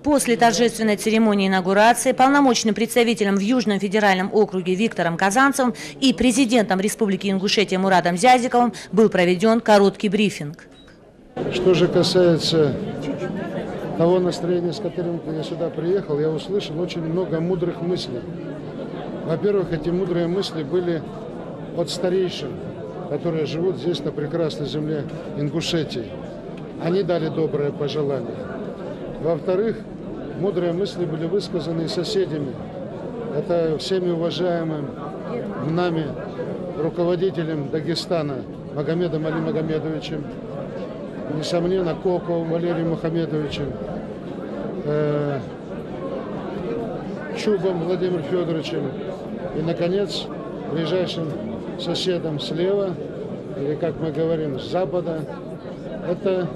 После торжественной церемонии инаугурации полномочным представителем в Южном федеральном округе Виктором Казанцевым и президентом Республики Ингушетия Муратом Зязиковым был проведен короткий брифинг. Что же касается того настроения, с которым я сюда приехал, я услышал очень много мудрых мыслей. Во-первых, эти мудрые мысли были от старейшин, которые живут здесь, на прекрасной земле Ингушетии. Они дали доброе пожелание. Во-вторых, мудрые мысли были высказаны соседями. Это всеми уважаемым нами руководителем Дагестана Магомедом Али Магомедовичем, несомненно, Коковым Валерием Мухамедовичем, Чубом Владимиром Федоровичем и, наконец, ближайшим соседом слева, или, как мы говорим, с запада, это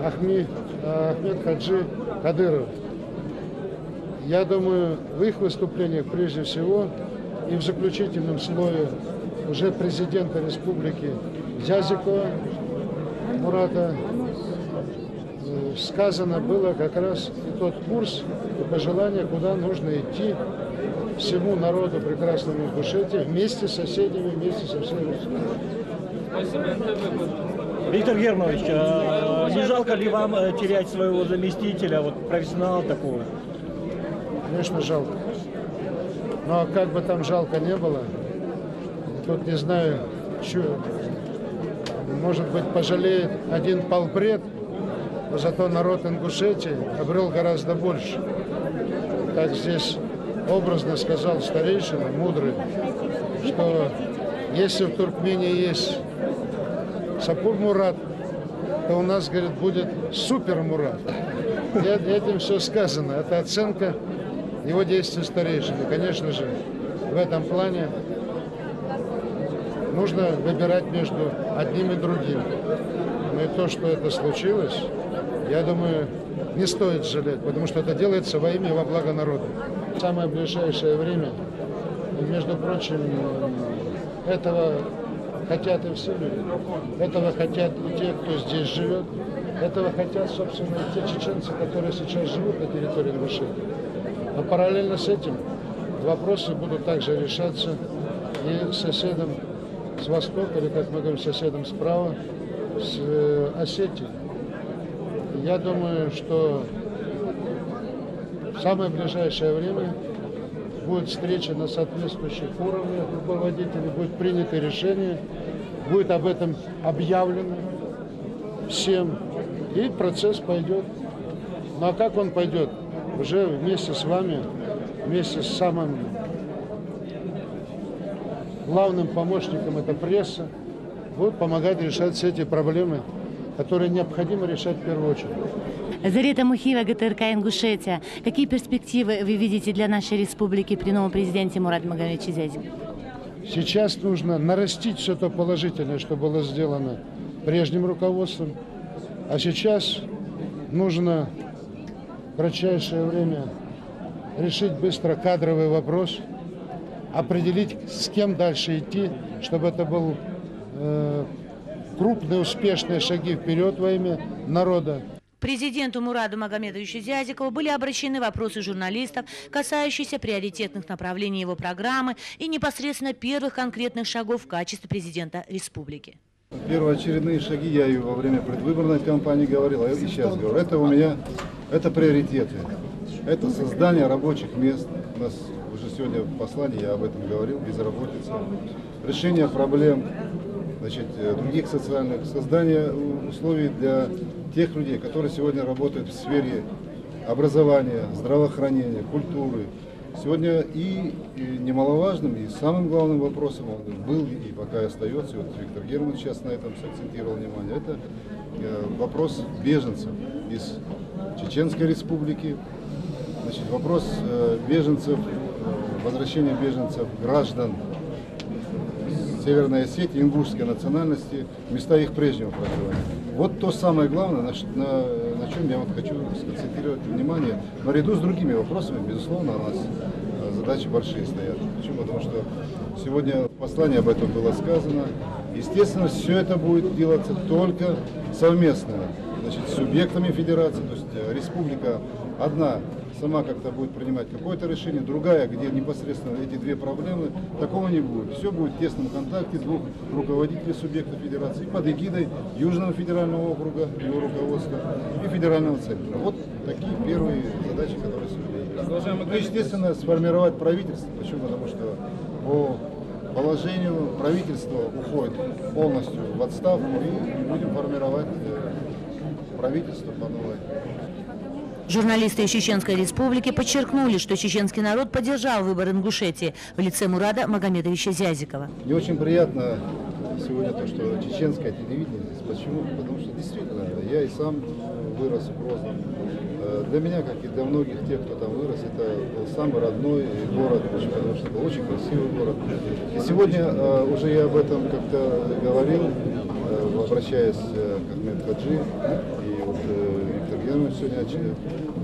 Ахмед Хаджи Кадыров. Я думаю, в их выступлениях прежде всего и в заключительном слове уже президента республики Зязикова Мурата сказано было как раз и тот курс и пожелание, куда нужно идти всему народу прекрасного Ингушетии вместе с соседями, вместе со всеми. Виктор Германович, не жалко ли вам терять своего заместителя, вот профессионала такого? Конечно, жалко. Но как бы там жалко не было, тут не знаю, что, может быть, пожалеет один полпред, но зато народ Ингушетии обрел гораздо больше. Как здесь образно сказал старейшина, мудрый, что если в Туркмении есть Сапур Мурат, то у нас, говорит, будет Супер Мурат. И этим все сказано. Это оценка его действий старейшины. Конечно же, в этом плане нужно выбирать между одним и другим. Но и то, что это случилось, я думаю, не стоит жалеть, потому что это делается во имя и во благо народа. В самое ближайшее время, и, между прочим, этого хотят и все люди, этого хотят и те, кто здесь живет, этого хотят, собственно, и те чеченцы, которые сейчас живут на территории Ингушетии. Но параллельно с этим вопросы будут также решаться и с соседом с востока, или, как мы говорим, соседом справа, с Осетией. Я думаю, что в самое ближайшее время будет встреча на соответствующих уровнях руководителей, будет принято решение, будет об этом объявлено всем, и процесс пойдет. Ну а как он пойдет? Уже вместе с вами, вместе с самым главным помощником, это пресса, будут помогать решать все эти проблемы, которые необходимо решать в первую очередь. Зарета Мухиева, ГТРК Ингушетия. Какие перспективы вы видите для нашей республики при новом президенте Мурате Магомедовиче Зязикове? Сейчас нужно нарастить все то положительное, что было сделано прежним руководством, а сейчас нужно в кратчайшее время решить быстро кадровый вопрос, определить, с кем дальше идти, чтобы это был крупные успешные шаги вперед во имя народа. Президенту Мурату Магомедовичу Зязикову были обращены вопросы журналистов, касающиеся приоритетных направлений его программы и непосредственно первых конкретных шагов в качестве президента республики. Первоочередные шаги я и во время предвыборной кампании говорил, а и сейчас говорю. Это у меня, это приоритеты. Это создание рабочих мест. У нас уже сегодня в послании я об этом говорил, безработица. Решение проблем, значит, других социальных, создание условий для тех людей, которые сегодня работают в сфере образования, здравоохранения, культуры. Сегодня и немаловажным, и самым главным вопросом он был, и пока и остается, и вот Виктор Германович сейчас на этом сакцентировал внимание, это вопрос беженцев из Чеченской Республики, значит, вопрос беженцев, возвращения беженцев, граждан Северной Осетии, ингушской национальности, места их прежнего проживания. Вот то самое главное, на чем я вот хочу сконцентрировать внимание. Наряду с другими вопросами, безусловно, у нас задачи большие стоят. Почему? Потому что сегодня в послании об этом было сказано. Естественно, все это будет делаться только совместно. значит, субъектами федерации, то есть республика одна сама как-то будет принимать какое-то решение, другая, где непосредственно эти две проблемы, такого не будет. Все будет в тесном контакте двух руководителей субъекта федерации под эгидой Южного федерального округа, его руководства и федерального центра. Вот такие первые задачи, которые сегодня есть. Ну, естественно, сформировать правительство. Почему? Потому что по положению правительство уходит полностью в отставку и будем формировать правительство по новой. Журналисты из Чеченской Республики подчеркнули, что чеченский народ поддержал выбор Ингушетии в лице Мурада Магомедовича Зязикова. Мне очень приятно сегодня то, что чеченское телевидение здесь. Почему? Потому что действительно я и сам вырос в Грозном. Для меня, как и для многих тех, кто там вырос, это был самый родной город, потому что это очень красивый город. И сегодня уже я об этом как-то говорил, обращаясь к Ахмед Хаджи, и вот Виктор Германович сегодня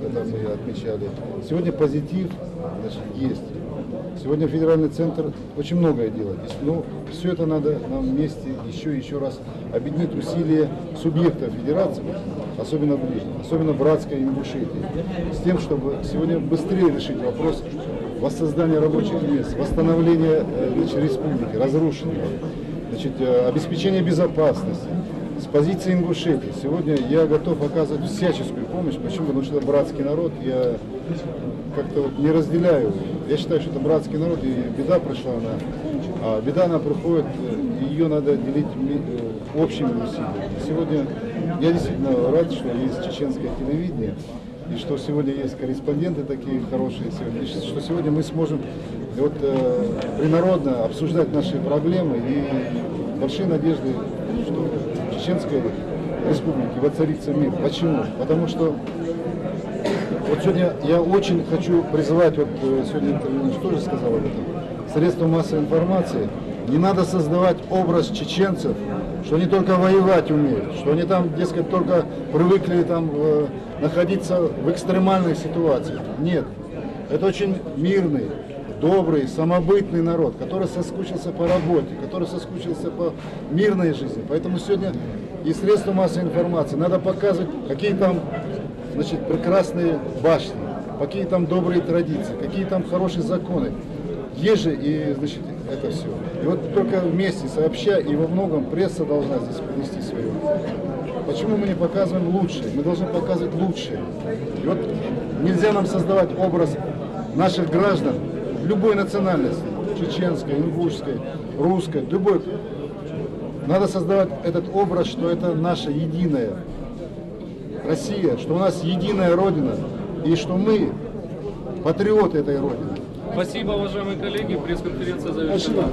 это мы отмечали. Сегодня позитив, значит, есть. Сегодня федеральный центр очень многое делает. Но все это надо нам вместе еще раз объединить усилия субъектов федерации, особенно ближних, особенно братской Ингушетии, с тем, чтобы сегодня быстрее решить вопрос воссоздания рабочих мест, восстановления республики, разрушенной, обеспечения безопасности. С позиции Ингушетии сегодня я готов оказывать всяческую помощь. Почему? Потому что это братский народ, я как-то не разделяю. Я считаю, что это братский народ, и беда пришла а беда она приходит, ее надо делить общими усилиями. Сегодня я действительно рад, что есть чеченское телевидение, и что сегодня есть корреспонденты такие хорошие, и что сегодня мы сможем принародно обсуждать наши проблемы и большие надежды, что в Чеченской Республике воцарится мир. Почему? Потому что вот сегодня я очень хочу призывать, сегодня интервью тоже сказал об этом, средства массовой информации, не надо создавать образ чеченцев, что они только воевать умеют, что они там, дескать, только привыкли там находиться в экстремальных ситуациях. Нет, это очень мирный, добрый, самобытный народ, который соскучился по работе, который соскучился по мирной жизни. Поэтому сегодня и средства массовой информации надо показывать, какие там, прекрасные башни, какие там добрые традиции, какие там хорошие законы. Есть же и, это все. И вот только вместе сообща, и во многом пресса должна здесь принести свое. Почему мы не показываем лучшее? Мы должны показывать лучшее. И вот нельзя нам создавать образ наших граждан любой национальности, чеченской, ингушской, русской, любой. Надо создавать этот образ, что это наша единая Россия, что у нас единая Родина, и что мы патриоты этой Родины. Спасибо, уважаемые коллеги. Пресс-конференция завершена.